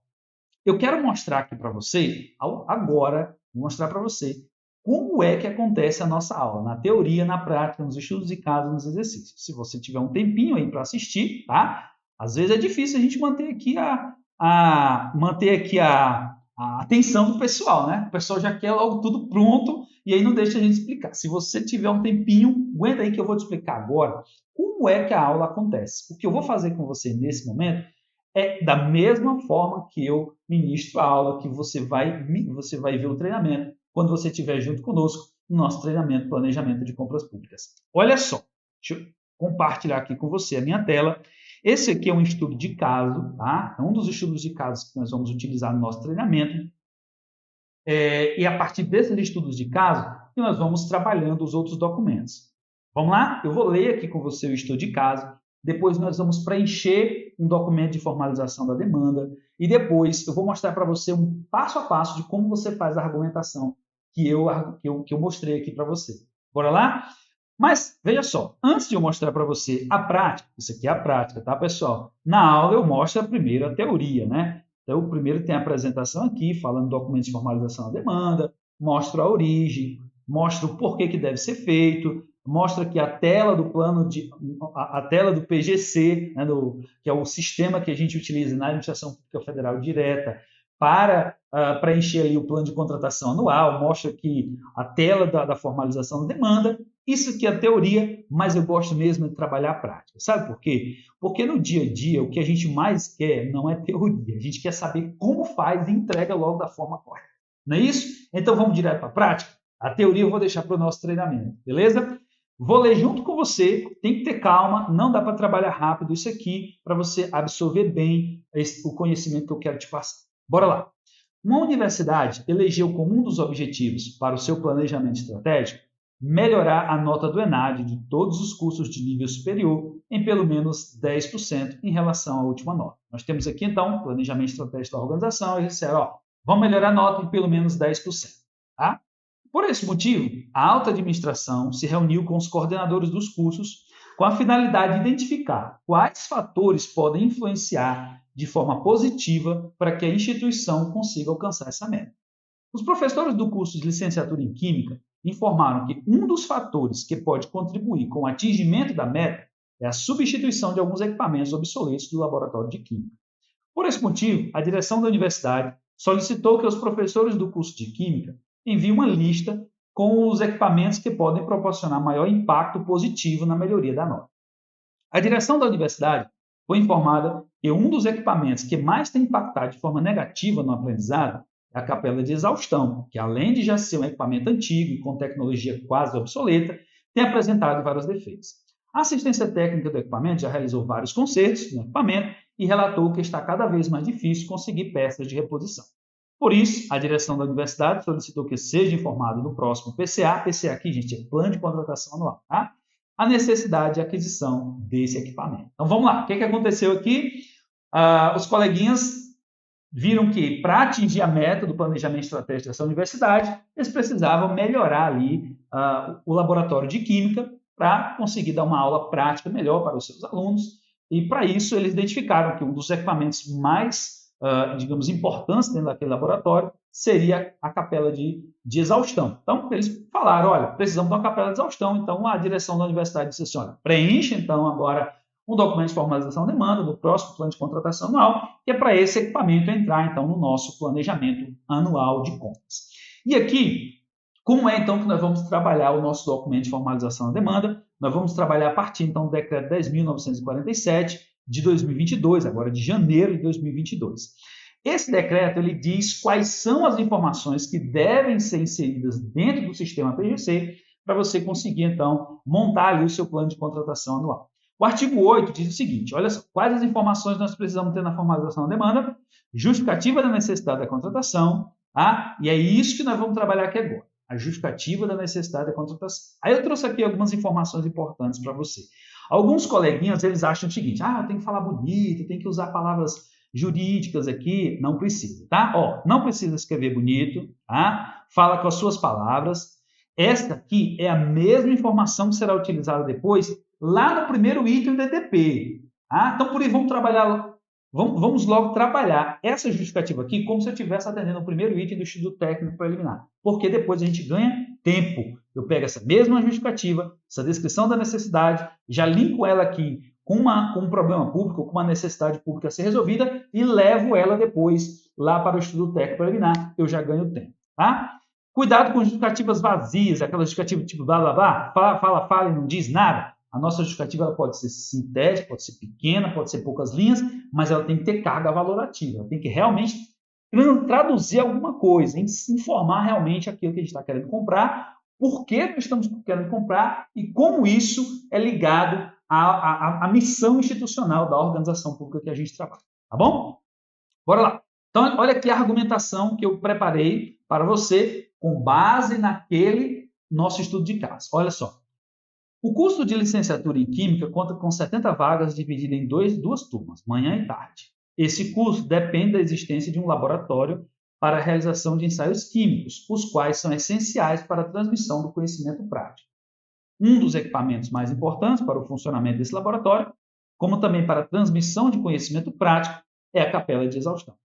eu quero mostrar aqui para você, agora, mostrar para você como é que acontece a nossa aula, na teoria, na prática, nos estudos de caso, nos exercícios. Se você tiver um tempinho aí para assistir, tá? Às vezes é difícil a gente manter aqui a atenção do pessoal, né? O pessoal já quer logo tudo pronto e aí não deixa a gente explicar. Se você tiver um tempinho, aguenta aí que eu vou te explicar agora como é que a aula acontece. O que eu vou fazer com você nesse momento é da mesma forma que eu ministro a aula, que você vai ver o treinamento quando você estiver junto conosco no nosso treinamento Planejamento de Compras Públicas. Olha só, deixa eu compartilhar aqui com você a minha tela. Esse aqui é um estudo de caso, tá? É um dos estudos de casos que nós vamos utilizar no nosso treinamento. E a partir desses estudos de caso, nós vamos trabalhando os outros documentos. Vamos lá? Eu vou ler aqui com você o estudo de caso, depois nós vamos preencher um documento de formalização da demanda e depois eu vou mostrar para você um passo a passo de como você faz a argumentação que eu mostrei aqui para você. Bora lá? Mas, veja só, antes de eu mostrar para você a prática, isso aqui é a prática, tá, pessoal? Na aula eu mostro primeiro a teoria, né? Então, primeiro tem a apresentação aqui, falando do documento de formalização da demanda, mostro a origem, mostro o porquê que deve ser feito, mostra aqui a tela do a tela do PGC, né, que é o sistema que a gente utiliza na Administração Pública Federal Direta para preencher ali o plano de contratação anual, mostra aqui a tela da formalização da demanda. Isso aqui é a teoria, mas eu gosto mesmo de trabalhar a prática. Sabe por quê? Porque no dia a dia, o que a gente mais quer não é teoria. A gente quer saber como faz e entrega logo da forma correta. Não é isso? Então, vamos direto para a prática? A teoria eu vou deixar para o nosso treinamento, beleza? Vou ler junto com você, tem que ter calma, não dá para trabalhar rápido isso aqui, para você absorver bem o conhecimento que eu quero te passar. Bora lá! Uma universidade elegeu como um dos objetivos para o seu planejamento estratégico melhorar a nota do ENAD de todos os cursos de nível superior em pelo menos 10% em relação à última nota. Nós temos aqui, então, o planejamento estratégico da organização, eles disseram, vamos melhorar a nota em pelo menos 10%. Tá? Por esse motivo, a alta administração se reuniu com os coordenadores dos cursos com a finalidade de identificar quais fatores podem influenciar de forma positiva para que a instituição consiga alcançar essa meta. Os professores do curso de licenciatura em Química informaram que um dos fatores que pode contribuir com o atingimento da meta é a substituição de alguns equipamentos obsoletos do laboratório de Química. Por esse motivo, a direção da universidade solicitou que os professores do curso de Química enviem uma lista com os equipamentos que podem proporcionar maior impacto positivo na melhoria da nota. A direção da universidade foi informada que um dos equipamentos que mais tem impactado de forma negativa no aprendizado é a capela de exaustão, que além de já ser um equipamento antigo e com tecnologia quase obsoleta, tem apresentado vários defeitos. A assistência técnica do equipamento já realizou vários consertos no equipamento e relatou que está cada vez mais difícil conseguir peças de reposição. Por isso, a direção da universidade solicitou que seja informado no próximo PCA, PCA aqui, gente, é Plano de Contratação Anual, tá? A necessidade de aquisição desse equipamento. Então, vamos lá. O que aconteceu aqui? Os coleguinhas viram que, para atingir a meta do planejamento estratégico dessa universidade, eles precisavam melhorar ali o laboratório de Química para conseguir dar uma aula prática melhor para os seus alunos. E, para isso, eles identificaram que um dos equipamentos mais digamos, importantes dentro daquele laboratório, seria a capela de exaustão. Então, eles falaram, olha, precisamos de uma capela de exaustão. Então, a direção da universidade disse assim, olha, preencha, então, agora um documento de formalização de demanda do próximo plano de contratação anual, que é para esse equipamento entrar, então, no nosso planejamento anual de compras. E aqui, como é, então, que nós vamos trabalhar o nosso documento de formalização da demanda? Nós vamos trabalhar a partir, então, do decreto 10.947 de 2022, agora de janeiro de 2022. Esse decreto, ele diz quais são as informações que devem ser inseridas dentro do sistema PGC para você conseguir, então, montar ali o seu plano de contratação anual. O artigo 8 diz o seguinte, olha só, quais as informações nós precisamos ter na formalização da demanda? Justificativa da necessidade da contratação, tá? E é isso que nós vamos trabalhar aqui agora, a justificativa da necessidade da contratação. Aí eu trouxe aqui algumas informações importantes para você. Alguns coleguinhas, eles acham o seguinte, tem que falar bonito, tem que usar palavras jurídicas aqui, não precisa, tá? Não precisa escrever bonito, tá? Fala com as suas palavras. Esta aqui é a mesma informação que será utilizada depois lá no primeiro item do ETP. Tá? Então, por isso, vamos logo trabalhar essa justificativa aqui como se eu estivesse atendendo o primeiro item do estudo técnico preliminar, porque depois a gente ganha tempo. Eu pego essa mesma justificativa, essa descrição da necessidade, já linko ela aqui com um problema público, com uma necessidade pública a ser resolvida e levo ela depois lá para o estudo técnico preliminar, eu já ganho tempo. Tá? Cuidado com justificativas vazias, aquela justificativa tipo blá blá blá, fala e não diz nada. A nossa justificativa ela pode ser sintética, pode ser pequena, pode ser poucas linhas, mas ela tem que ter carga valorativa, ela tem que realmente traduzir alguma coisa, informar realmente aquilo que a gente está querendo comprar, por que nós estamos querendo comprar e como isso é ligado à missão institucional da organização pública que a gente trabalha. Tá bom? Bora lá. Então, olha aqui a argumentação que eu preparei para você com base naquele nosso estudo de caso. Olha só. O curso de licenciatura em Química conta com 70 vagas divididas em duas turmas, manhã e tarde. Esse curso depende da existência de um laboratório para a realização de ensaios químicos, os quais são essenciais para a transmissão do conhecimento prático. Um dos equipamentos mais importantes para o funcionamento desse laboratório, como também para a transmissão de conhecimento prático, é a capela de exaustão.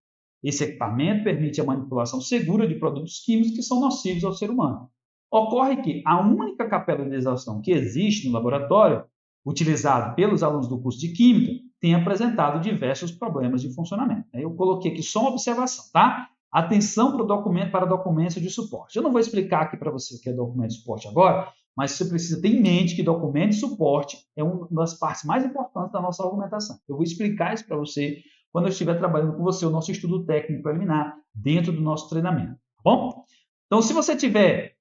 Esse equipamento permite a manipulação segura de produtos químicos que são nocivos ao ser humano. Ocorre que a única capela de exaustão que existe no laboratório, utilizado pelos alunos do curso de Química, tem apresentado diversos problemas de funcionamento. Eu coloquei aqui só uma observação, tá? Atenção para documentos de suporte. Eu não vou explicar aqui para você o que é documento de suporte agora, mas você precisa ter em mente que documento de suporte é uma das partes mais importantes da nossa argumentação. Eu vou explicar isso para você quando eu estiver trabalhando com você o nosso estudo técnico preliminar dentro do nosso treinamento. Tá bom? Então, se você tiver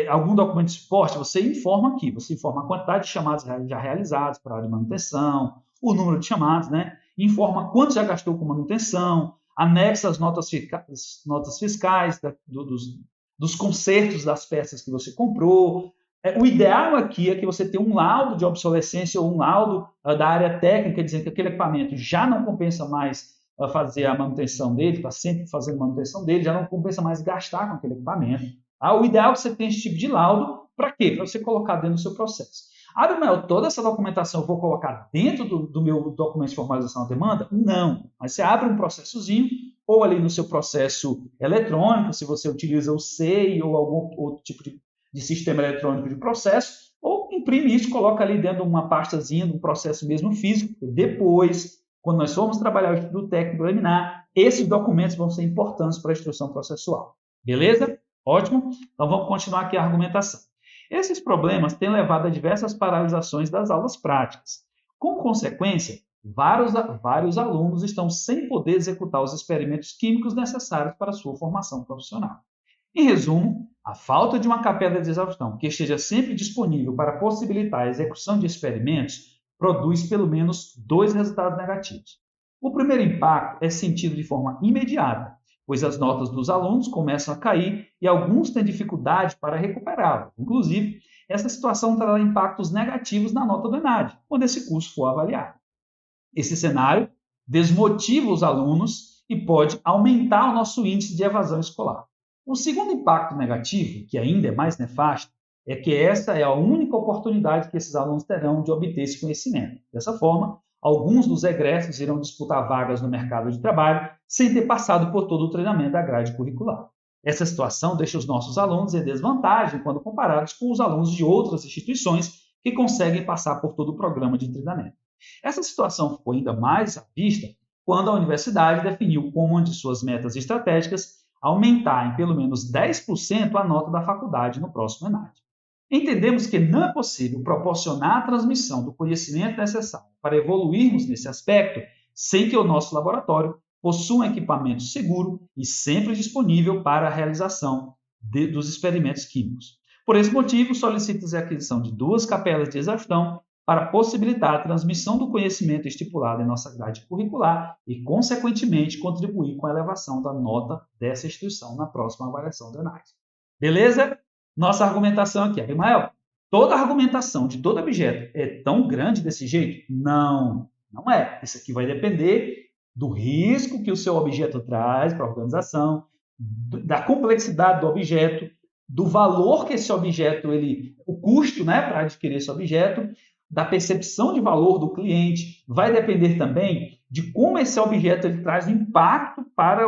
algum documento de suporte, você informa aqui. Você informa a quantidade de chamadas já realizadas para a área de manutenção, o número de chamadas, né? Informa quanto já gastou com manutenção, anexa as notas fiscais dos consertos das peças que você comprou. O ideal aqui é que você tenha um laudo de obsolescência ou um laudo da área técnica dizendo que aquele equipamento já não compensa mais fazer a manutenção dele, está sempre fazendo manutenção dele, já não compensa mais gastar com aquele equipamento. O ideal é que você tenha esse tipo de laudo. Para quê? Para você colocar dentro do seu processo. Abel, toda essa documentação eu vou colocar dentro do meu documento de formalização da demanda? Não. Mas você abre um processozinho, ou ali no seu processo eletrônico, se você utiliza o SEI ou algum outro tipo de sistema eletrônico de processo, ou imprime isso, coloca ali dentro de uma pastazinha, de um processo mesmo físico. Depois, quando nós formos trabalhar o estudo técnico preliminar, esses documentos vão ser importantes para a instrução processual. Beleza? Ótimo? Então vamos continuar aqui a argumentação. Esses problemas têm levado a diversas paralisações das aulas práticas. Com consequência, vários alunos estão sem poder executar os experimentos químicos necessários para a sua formação profissional. Em resumo, a falta de uma capela de exaustão que esteja sempre disponível para possibilitar a execução de experimentos produz pelo menos 2 resultados negativos. O primeiro impacto é sentido de forma imediata, pois as notas dos alunos começam a cair e alguns têm dificuldade para recuperá-la. Inclusive, essa situação trará impactos negativos na nota do ENAD, quando esse curso for avaliado. Esse cenário desmotiva os alunos e pode aumentar o nosso índice de evasão escolar. O segundo impacto negativo, que ainda é mais nefasto, é que essa é a única oportunidade que esses alunos terão de obter esse conhecimento. Dessa forma, alguns dos egressos irão disputar vagas no mercado de trabalho sem ter passado por todo o treinamento da grade curricular. Essa situação deixa os nossos alunos em desvantagem quando comparados com os alunos de outras instituições que conseguem passar por todo o programa de treinamento. Essa situação ficou ainda mais à vista quando a universidade definiu como uma de suas metas estratégicas aumentar em pelo menos 10% a nota da faculdade no próximo ENAD. Entendemos que não é possível proporcionar a transmissão do conhecimento necessário para evoluirmos nesse aspecto sem que o nosso laboratório possua um equipamento seguro e sempre disponível para a realização dos experimentos químicos. Por esse motivo, solicita-se a aquisição de 2 capelas de exaustão para possibilitar a transmissão do conhecimento estipulado em nossa grade curricular e, consequentemente, contribuir com a elevação da nota dessa instituição na próxima avaliação do ENAD. Beleza? Nossa argumentação aqui, Abimael, toda argumentação de todo objeto é tão grande desse jeito? Não, não é. Isso aqui vai depender do risco que o seu objeto traz para a organização, da complexidade do objeto, do valor que esse objeto, o custo, né, para adquirir esse objeto, da percepção de valor do cliente, vai depender também de como esse objeto ele traz impacto para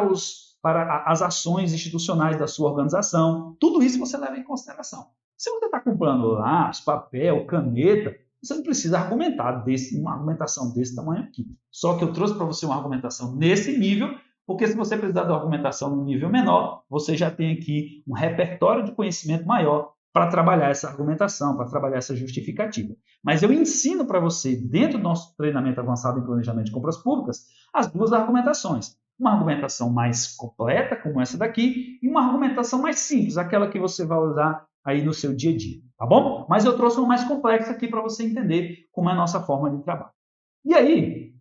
as ações institucionais da sua organização. Tudo isso você leva em consideração. Se você está comprando lápis, papel, caneta, você não precisa argumentar uma argumentação desse tamanho aqui. Só que eu trouxe para você uma argumentação nesse nível, porque se você precisar de uma argumentação no nível menor, você já tem aqui um repertório de conhecimento maior para trabalhar essa argumentação, para trabalhar essa justificativa. Mas eu ensino para você, dentro do nosso treinamento avançado em planejamento de compras públicas, as 2 argumentações. Uma argumentação mais completa, como essa daqui, e uma argumentação mais simples, aquela que você vai usar aí no seu dia a dia, tá bom? Mas eu trouxe uma mais complexa aqui para você entender como é a nossa forma de trabalho. E aí,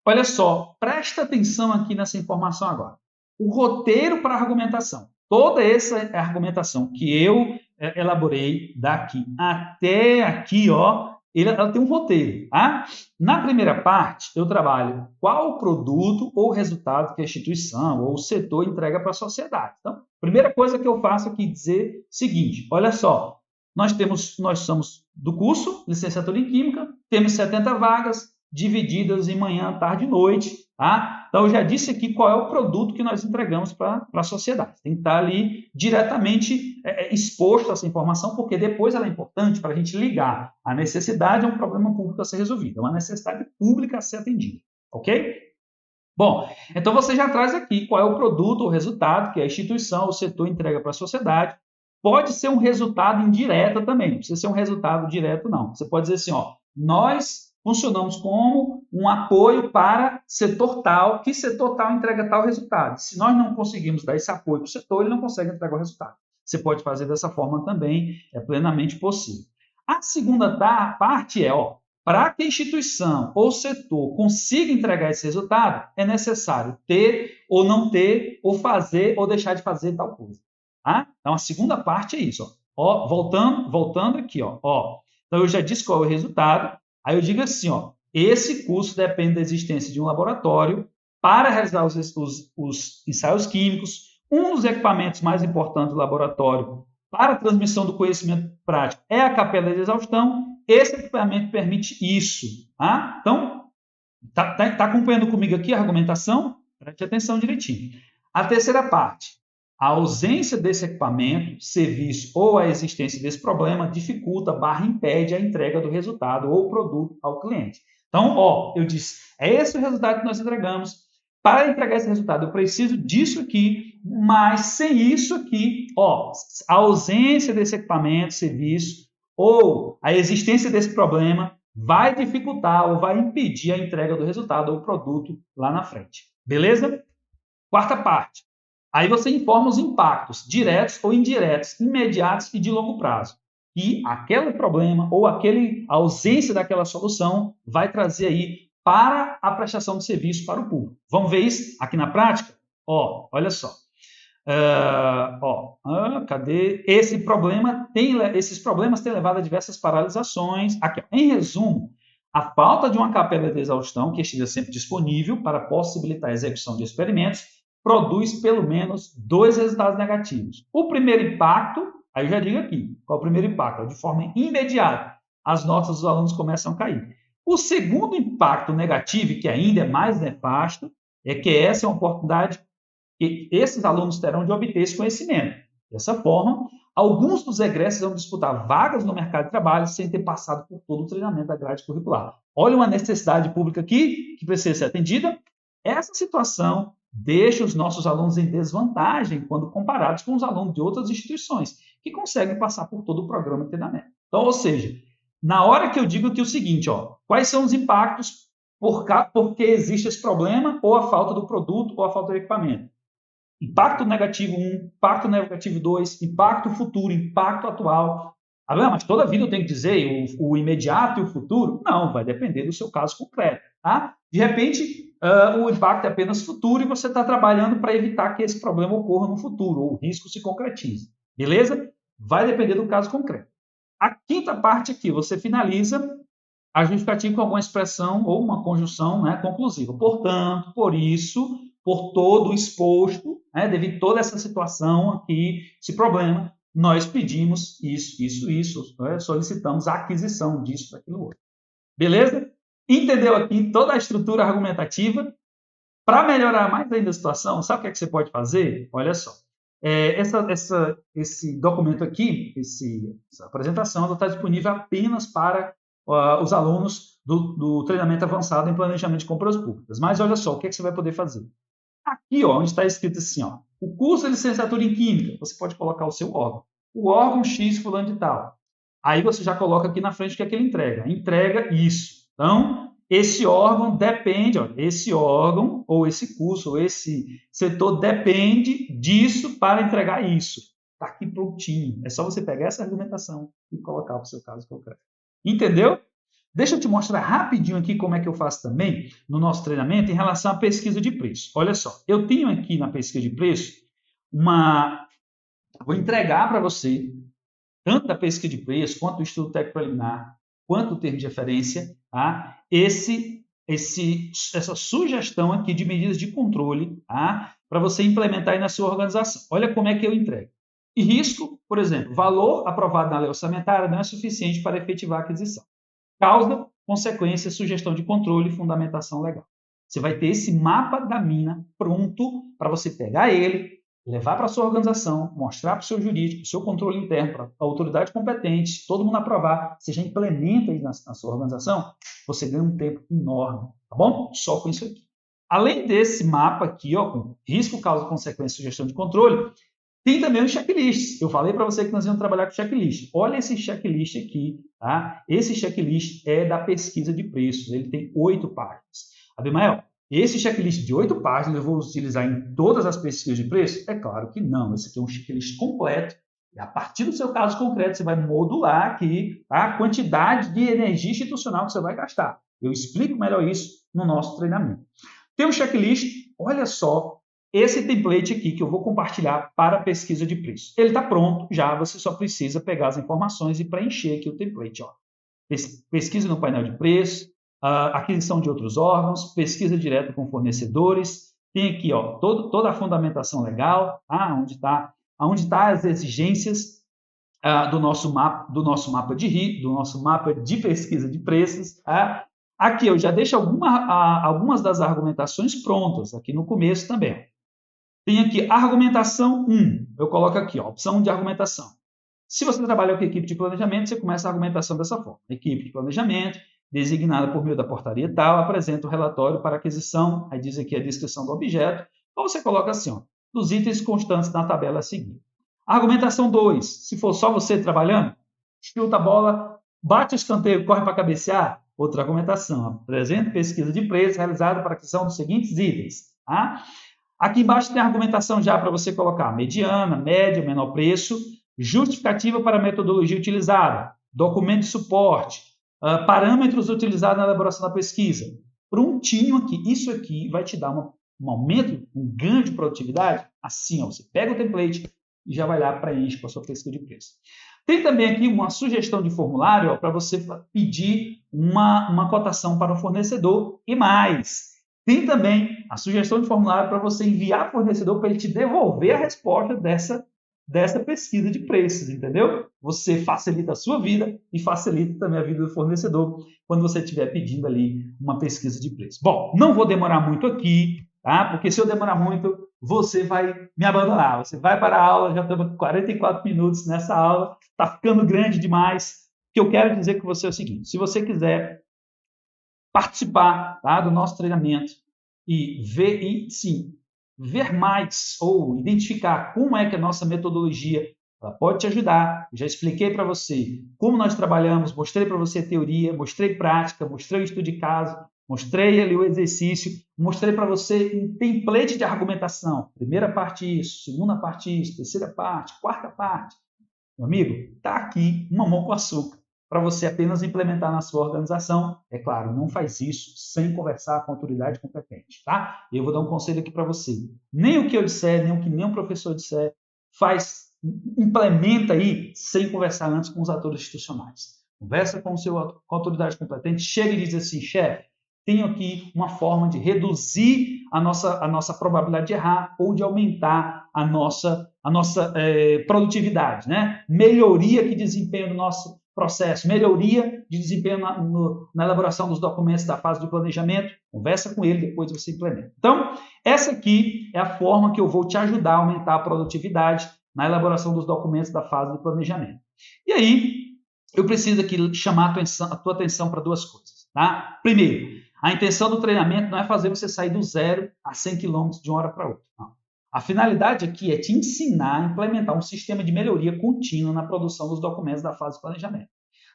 olha só, presta atenção aqui nessa informação agora. O roteiro para a argumentação. Toda essa argumentação que eu elaborei daqui até aqui, ó, ela tem um roteiro, tá? Na primeira parte, eu trabalho qual o produto ou resultado que a instituição ou o setor entrega para a sociedade. Então, primeira coisa que eu faço aqui é dizer o seguinte, olha só, nós somos do curso, licenciatura em Química, temos 70 vagas, divididas em manhã, tarde e noite, tá? Então, eu já disse aqui qual é o produto que nós entregamos para a sociedade. Tem que estar ali diretamente exposto a essa informação, porque depois ela é importante para a gente ligar. A necessidade é um problema público a ser resolvido, é uma necessidade pública a ser atendida, ok? Bom, então você já traz aqui qual é o produto ou resultado que a instituição, o setor entrega para a sociedade. Pode ser um resultado indireto também, não precisa ser um resultado direto, não. Você pode dizer assim, ó, nós funcionamos como um apoio para setor tal, que setor tal entrega tal resultado. Se nós não conseguimos dar esse apoio para o setor, ele não consegue entregar o resultado. Você pode fazer dessa forma também, é plenamente possível. A segunda parte é, ó, para que a instituição ou setor consiga entregar esse resultado, é necessário ter ou não ter, ou fazer ou deixar de fazer tal coisa. Tá? Então, a segunda parte é isso. Ó, voltando aqui. Ó. Então, eu já disse qual é o resultado. Aí eu digo assim, ó, esse curso depende da existência de um laboratório para realizar os ensaios químicos. Um dos equipamentos mais importantes do laboratório para a transmissão do conhecimento prático é a capela de exaustão. Esse equipamento permite isso. Tá? Então, tá acompanhando comigo aqui a argumentação? Preste atenção direitinho. A terceira parte. A ausência desse equipamento, serviço ou a existência desse problema dificulta, impede a entrega do resultado ou produto ao cliente. Então, ó, eu disse, é esse o resultado que nós entregamos. Para entregar esse resultado, eu preciso disso aqui, mas sem isso aqui, ó, a ausência desse equipamento, serviço ou a existência desse problema vai dificultar ou vai impedir a entrega do resultado ou produto lá na frente. Beleza? Quarta parte. Aí você informa os impactos diretos ou indiretos, imediatos e de longo prazo. E aquele problema ou a ausência daquela solução vai trazer aí para a prestação de serviço para o público. Vamos ver isso aqui na prática? Ó, olha só. Cadê? Esses problemas têm levado a diversas paralisações. Aqui, ó. Em resumo, a falta de uma capela de exaustão que esteja sempre disponível para possibilitar a execução de experimentos produz pelo menos 2 resultados negativos. O primeiro impacto, aí eu já digo aqui, qual é o primeiro impacto? De forma imediata, as notas dos alunos começam a cair. O segundo impacto negativo, que ainda é mais nefasto, é que essa é uma oportunidade que esses alunos terão de obter esse conhecimento. Dessa forma, alguns dos egressos vão disputar vagas no mercado de trabalho sem ter passado por todo o treinamento da grade curricular. Olha uma necessidade pública aqui que precisa ser atendida. Essa situação deixa os nossos alunos em desvantagem quando comparados com os alunos de outras instituições que conseguem passar por todo o programa de treinamento. Então, ou seja, na hora que eu digo aqui o seguinte, quais são os impactos porque existe esse problema ou a falta do produto ou a falta de equipamento? Impacto negativo 1, impacto negativo 2, impacto futuro, impacto atual. Mas toda vida eu tenho que dizer o imediato e o futuro? Não, vai depender do seu caso concreto. Tá? De repente, o impacto é apenas futuro e você está trabalhando para evitar que esse problema ocorra no futuro, ou o risco se concretize. Beleza? Vai depender do caso concreto. A quinta parte aqui, você finaliza a justificativa com alguma expressão ou uma conjunção, né, conclusiva. Portanto, por isso, por todo o exposto, né, devido a toda essa situação aqui, esse problema, nós pedimos isso, né, solicitamos a aquisição disso, daquilo outro. Beleza? Entendeu aqui toda a estrutura argumentativa? Para melhorar mais ainda a situação, sabe o que é que você pode fazer? Olha só. Esse documento aqui, essa apresentação, ela está disponível apenas para os alunos do treinamento avançado em planejamento de compras públicas. Mas olha só, o que é que você vai poder fazer? Aqui, onde está escrito assim, o curso de licenciatura em Química, você pode colocar o seu órgão. O órgão X fulano de tal. Aí você já coloca aqui na frente o que é que ele entrega. Entrega isso. Então, esse órgão depende, esse órgão, ou esse curso, ou esse setor depende disso para entregar isso. Está aqui prontinho. É só você pegar essa argumentação e colocar para o seu caso concreto. Entendeu? Deixa eu te mostrar rapidinho aqui como é que eu faço também no nosso treinamento em relação à pesquisa de preço. Olha só, eu tenho aqui na pesquisa de preço vou entregar para você tanto a pesquisa de preço, quanto o estudo técnico preliminar, quanto o termo de referência, tá? Essa sugestão aqui de medidas de controle, tá? Para você implementar aí na sua organização. Olha como é que eu entrego. E risco, por exemplo, valor aprovado na lei orçamentária não é suficiente para efetivar a aquisição. Causa, consequência, sugestão de controle e fundamentação legal. Você vai ter esse mapa da mina pronto para você pegar ele, levar para a sua organização, mostrar para o seu jurídico, para o seu controle interno, para a autoridade competente, todo mundo aprovar, você já implementa aí na sua organização, você ganha um tempo enorme, tá bom? Só com isso aqui. Além desse mapa aqui, com risco, causa, consequência, sugestão de controle, tem também os checklists. Eu falei para você que nós íamos trabalhar com checklist. Olha esse checklist aqui, tá? Esse checklist é da pesquisa de preços. Ele tem 8 páginas. Abimael, esse checklist de 8 páginas eu vou utilizar em todas as pesquisas de preço? É claro que não. Esse aqui é um checklist completo. E a partir do seu caso concreto, você vai modular aqui a quantidade de energia institucional que você vai gastar. Eu explico melhor isso no nosso treinamento. Tem um checklist, olha só, esse template aqui que eu vou compartilhar para a pesquisa de preço. Ele está pronto já, você só precisa pegar as informações e preencher aqui o template. Pesquisa no painel de preço, aquisição de outros órgãos, pesquisa direta com fornecedores, tem aqui toda a fundamentação legal, onde tá as exigências do nosso mapa de pesquisa de preços. Aqui eu já deixo algumas das argumentações prontas, aqui no começo também. Tem aqui argumentação 1. Eu coloco aqui, opção de argumentação. Se você trabalha com equipe de planejamento, você começa a argumentação dessa forma. Equipe de planejamento, designada por meio da portaria tal, apresenta o relatório para aquisição, aí diz aqui a descrição do objeto, ou você coloca assim, dos itens constantes na tabela a seguir. Argumentação 2. Se for só você trabalhando, chuta a bola, bate o escanteio, corre para cabecear. Outra argumentação. Apresenta pesquisa de preço realizada para aquisição dos seguintes itens. Tá? Aqui embaixo tem a argumentação já para você colocar mediana, média, menor preço, justificativa para a metodologia utilizada, documento de suporte, parâmetros utilizados na elaboração da pesquisa. Prontinho aqui. Isso aqui vai te dar um aumento, um ganho de produtividade. Assim, você pega o template e já vai lá, preenche com a sua pesquisa de preço. Tem também aqui uma sugestão de formulário para você pedir uma cotação para o fornecedor e mais. Tem também a sugestão de formulário para você enviar ao fornecedor para ele te devolver a resposta dessa pesquisa de preços, entendeu? Você facilita a sua vida e facilita também a vida do fornecedor quando você estiver pedindo ali uma pesquisa de preço. Bom, não vou demorar muito aqui. tá? Porque se eu demorar muito, você vai me abandonar. Você vai para a aula, já estamos com 44 minutos nessa aula, está ficando grande demais. O que eu quero dizer com você é o seguinte: se você quiser participar, tá, do nosso treinamento e ver mais ou identificar como é que a nossa metodologia ela pode te ajudar. Eu já expliquei para você como nós trabalhamos, mostrei para você a teoria, mostrei prática, mostrei o estudo de caso, mostrei ali o exercício, mostrei para você um template de argumentação. Primeira parte isso, segunda parte isso, terceira parte, quarta parte. Meu amigo, está aqui uma mão com açúcar para você apenas implementar na sua organização. É claro, não faz isso sem conversar com a autoridade competente, tá? Eu vou dar um conselho aqui para você. Nem o que eu disser, nem o que nenhum professor disser, implementa aí sem conversar antes com os atores institucionais. Conversa com a autoridade competente, chega e diz assim: chefe, tenho aqui uma forma de reduzir a nossa probabilidade de errar ou de aumentar a nossa produtividade, né? Melhoria de desempenho do nosso processo, melhoria de desempenho na elaboração dos documentos da fase de planejamento. Conversa com ele, depois você implementa. Então, essa aqui é a forma que eu vou te ajudar a aumentar a produtividade na elaboração dos documentos da fase de planejamento. E aí, eu preciso aqui chamar a tua atenção para duas coisas, tá? Primeiro, a intenção do treinamento não é fazer você sair do 0 a 100 km de uma hora para outra. Não. A finalidade aqui é te ensinar a implementar um sistema de melhoria contínua na produção dos documentos da fase de planejamento.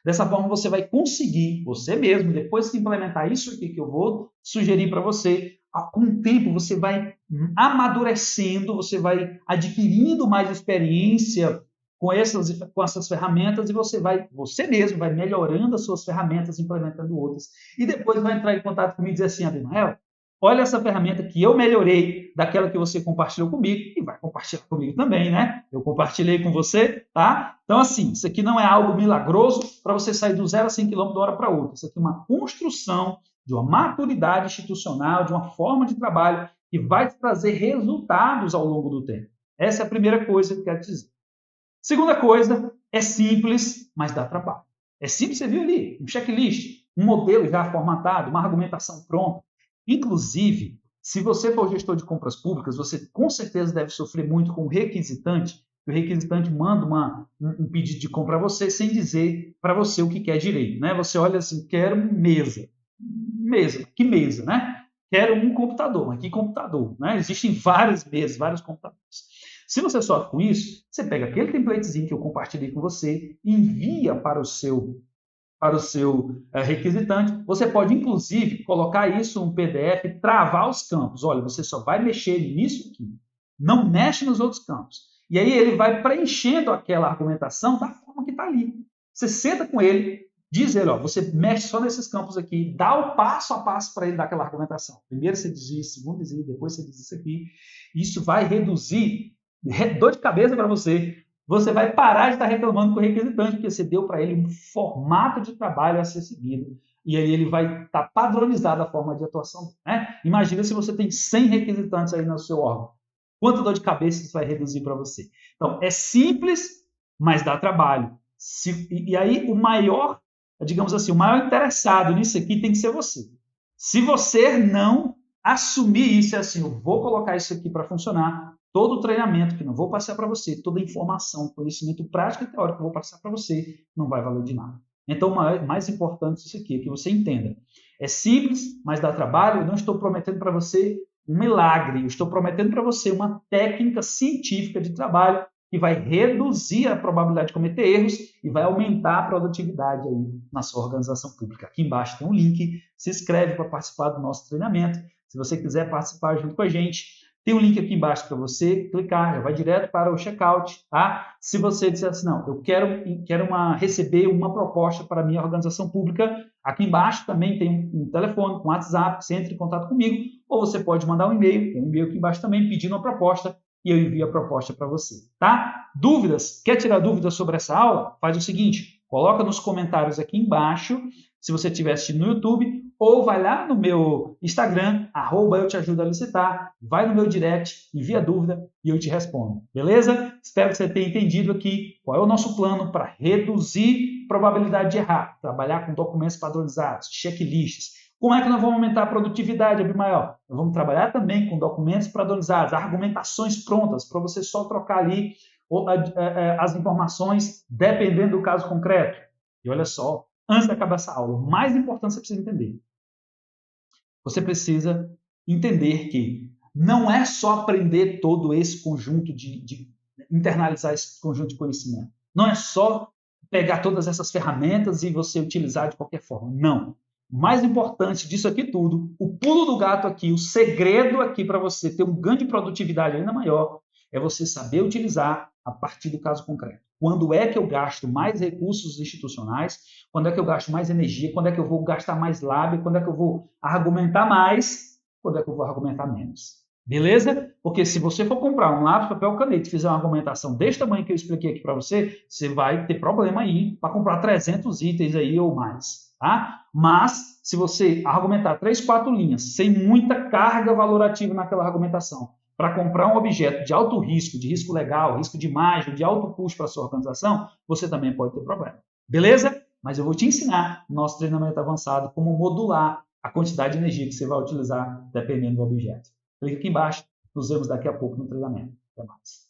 Dessa forma, você vai conseguir, você mesmo, depois de implementar isso aqui que eu vou sugerir para você, com o tempo você vai amadurecendo, você vai adquirindo mais experiência com essas ferramentas e você mesmo vai melhorando as suas ferramentas, implementando outras. E depois vai entrar em contato comigo e dizer assim: Abimael, olha essa ferramenta que eu melhorei daquela que você compartilhou comigo e vai compartilhar comigo também, né? Eu compartilhei com você, tá? Então, assim, isso aqui não é algo milagroso para você sair do 0 a 100 km de uma hora para outra. Isso aqui é uma construção de uma maturidade institucional, de uma forma de trabalho que vai te trazer resultados ao longo do tempo. Essa é a primeira coisa que eu quero te dizer. Segunda coisa, é simples, mas dá trabalho. É simples, você viu ali, um checklist, um modelo já formatado, uma argumentação pronta. Inclusive, se você for gestor de compras públicas, você com certeza deve sofrer muito com o requisitante. O requisitante manda um pedido de compra a você sem dizer para você o que quer direito, né? Você olha assim: quero mesa. Mesa, que mesa, né? Quero um computador, mas que computador, né? Existem várias mesas, vários computadores. Se você sofre com isso, você pega aquele templatezinho que eu compartilhei com você, envia para o seu requisitante. Você pode, inclusive, colocar isso no PDF, travar os campos. Olha, você só vai mexer nisso aqui. Não mexe nos outros campos. E aí ele vai preenchendo aquela argumentação da forma que está ali. Você senta com ele, diz ele, você mexe só nesses campos aqui, dá o passo a passo para ele dar aquela argumentação. Primeiro você diz isso, segundo diz isso, depois você diz isso aqui. Isso vai reduzir dor de cabeça para você. Você vai parar de estar reclamando com o requisitante, porque você deu para ele um formato de trabalho a ser seguido. E aí ele vai estar padronizado a forma de atuação. Né? Imagina se você tem 100 requisitantes aí no seu órgão. Quanta dor de cabeça isso vai reduzir para você? Então, é simples, mas dá trabalho. E aí, o maior interessado nisso aqui tem que ser você. Se você não assumir isso, assim, eu vou colocar isso aqui para funcionar, todo o treinamento que não vou passar para você, toda a informação, conhecimento prático e teórico que eu vou passar para você, não vai valer de nada. Então, o mais importante disso aqui é que você entenda. É simples, mas dá trabalho. Eu não estou prometendo para você um milagre. Eu estou prometendo para você uma técnica científica de trabalho que vai reduzir a probabilidade de cometer erros e vai aumentar a produtividade aí na sua organização pública. Aqui embaixo tem um link. Se inscreve para participar do nosso treinamento. Se você quiser participar junto com a gente, tem um link aqui embaixo para você clicar, já vai direto para o checkout, tá? Se você disser assim, não, eu quero receber uma proposta para a minha organização pública, aqui embaixo também tem um telefone, um WhatsApp, você entra em contato comigo, ou você pode mandar um e-mail, tem um e-mail aqui embaixo também, pedindo uma proposta, e eu envio a proposta para você, tá? Dúvidas? Quer tirar dúvidas sobre essa aula? Faz o seguinte, coloca nos comentários aqui embaixo, se você estiver assistindo no YouTube, ou vai lá no meu Instagram, @eu-te-ajudo-a-licitar, vai no meu direct, envia dúvida e eu te respondo, beleza? Espero que você tenha entendido aqui qual é o nosso plano para reduzir probabilidade de errar, trabalhar com documentos padronizados, checklists, Como é que nós vamos aumentar a produtividade, Abimael? Nós vamos trabalhar também com documentos padronizados, argumentações prontas, para você só trocar ali as informações dependendo do caso concreto. E olha só, antes de acabar essa aula, o mais importante você precisa entender. Você precisa entender que não é só aprender todo esse conjunto de internalizar esse conjunto de conhecimento. Não é só pegar todas essas ferramentas e você utilizar de qualquer forma. Não. O mais importante disso aqui tudo, o pulo do gato aqui, o segredo aqui para você ter um ganho de produtividade ainda maior, é você saber utilizar a partir do caso concreto. Quando é que eu gasto mais recursos institucionais? Quando é que eu gasto mais energia? Quando é que eu vou gastar mais lábia? Quando é que eu vou argumentar mais? Quando é que eu vou argumentar menos? Beleza? Porque se você for comprar um lápis, papel, caneta e fizer uma argumentação deste tamanho que eu expliquei aqui para você, você vai ter problema aí para comprar 300 itens aí ou mais, tá? Mas, se você argumentar 3, 4 linhas, sem muita carga valorativa naquela argumentação, para comprar um objeto de alto risco, de risco legal, risco de imagem, de alto custo para a sua organização, você também pode ter problema. Beleza? Mas eu vou te ensinar no nosso treinamento avançado como modular a quantidade de energia que você vai utilizar dependendo do objeto. Clique aqui embaixo. Nos vemos daqui a pouco no treinamento. Até mais.